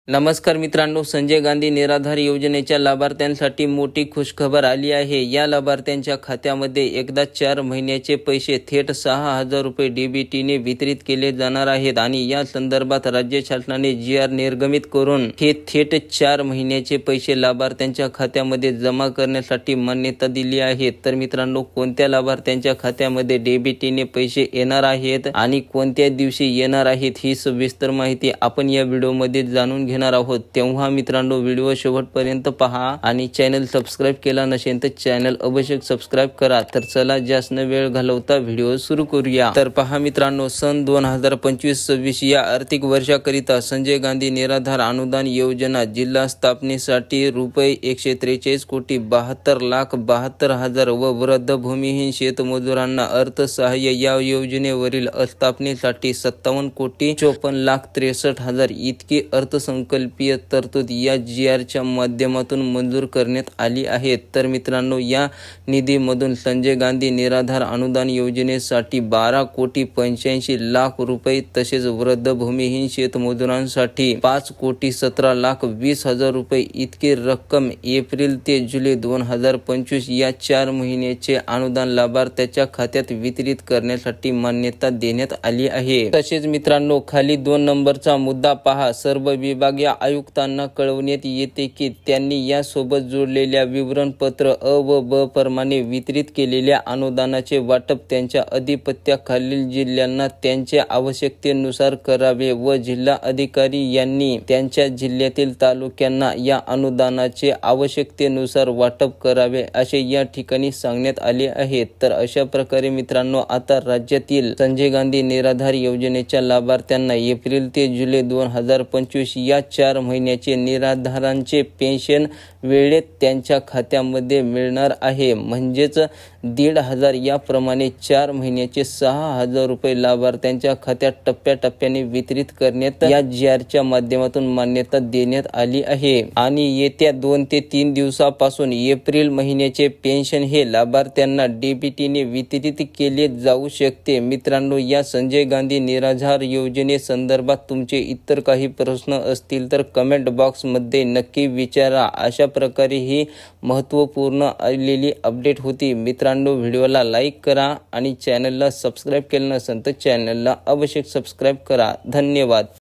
नमस्कार मित्रांनो, संजय गांधी निराधार योजनेच्या लाभार्थ्यांसाठी मोठी खुशखबर आली आहे। या लाभार्थ्यांच्या खात्यामध्ये एकदा 4 महिन्याचे पैसे थेट 6,000 रुपये डीबीटीने वितरित केले जाणार आहेत आणि या संदर्भात राज्य शासनाने GR निर्गमित करून हे थेट 4 महिन्याचे पैसे लाभार्थ्यांच्या खात्यामध्ये जमा करण्यासाठी मान्यता दिली आहे। तर मित्रांनो, कोणत्या लाभार्थ्यांच्या खात्यामध्ये डीबीटीने पैसे येणार आहेत आणि कोणत्या दिवशी येणार आहेत ही सविस्तर माहिती आपण या व्हिडिओमध्ये जाणून घेणार आहोत। तेव्हा मित्रांनो, व्हिडिओ शेवटपर्यंत पहा आणि चॅनल सबस्क्राइब केला नसेल तर चॅनल अवश्य सबस्क्राइब करा। तर चला जास्त वेळ घालवता व्हिडिओ सुरू करूया। तर पहा मित्रांनो, सन 2025-26 या आर्थिक वर्षाकरिता संजय गांधी निराधार अनुदान योजना जिल्हा स्थापनेसाठी रुपये 143,72,72,000 व वृद्ध भूमिहीन शेतमजुरांना अर्थसहाय्य या योजनेवरील स्थापनेसाठी 57,54,63,000 इतकी अर्थसंकल्पीय तरतूद या GRच्या माध्यमातून मंजूर करण्यात आली आहे। तर मित्रांनो, या निधीमधून संजय गांधी निराधार अनुदान योजनेसाठी 12,85,00,000 रुपये तसेच वृद्ध भूमिहीन शेतमजुरांसाठी 5,17,20,000 रुपये इतकी रक्कम एप्रिल ते जुलै 2025 या 4 महिन्याचे अनुदान लाभार्थ्याच्या खात्यात वितरित करण्यासाठी मान्यता देण्यात आली आहे। तसेच मित्रांनो, खाली 2 नंबरचा मुद्दा पहा। सर्व विभागीय आयुक्तांना कळवण्यात येते की त्यांनी यासोबत जोडलेल्या विवरणपत्र अ व ब प्रमाणे वितरित केलेल्या अनुदानाचे वाटप त्यांच्या अधिपत्याखालील जिल्ह्यांना त्यांच्या आवश्यकतेनुसार करावे व जिल्हा अधिकारी यांनी त्यांच्या जिल्ह्यातील तालुक्यांना या अनुदानाचे आवश्यकतेनुसार वाटप करावे असे या ठिकाणी सांगण्यात आले आहे। तर अशा प्रकारे मित्रांनो, आता राज्यातील संजय गांधी निराधार योजनेच्या लाभार्थ्यांना एप्रिल ते जुलै 2025 या 4 महिन्याचे निराधारांचे पेन्शन वेळेत त्यांच्या खात्यामध्ये मिळणार आहे। म्हणजेच 1,500 याप्रमाणे 4 महिन्याचे 6,000 रुपये लाभार्थ्यांच्या खात्यात टप्प्याटप्प्याने वितरित करण्यात या GRच्या माध्यमातून मान्यता देण्यात आली आहे आणि येत्या 2 ते 3 दिवसापासून एप्रिल महिन्याचे पेन्शन हे लाभार्थ्यांना डीबीटीने वितरित केले जाऊ शकते। मित्रांनो, या संजय गांधी निराधार योजनेसंदर्भात तुमचे इतर काही प्रश्न असतील तर कमेंट बॉक्समध्ये नक्की विचारा। अशा प्रकारे ही महत्त्वपूर्ण आलेली अपडेट होती। मित्रांनो, व्हिडिओला लाईक करा आणि चॅनलला सबस्क्राइब केलं नसेल तर चॅनलला अवश्य सबस्क्राइब करा। धन्यवाद।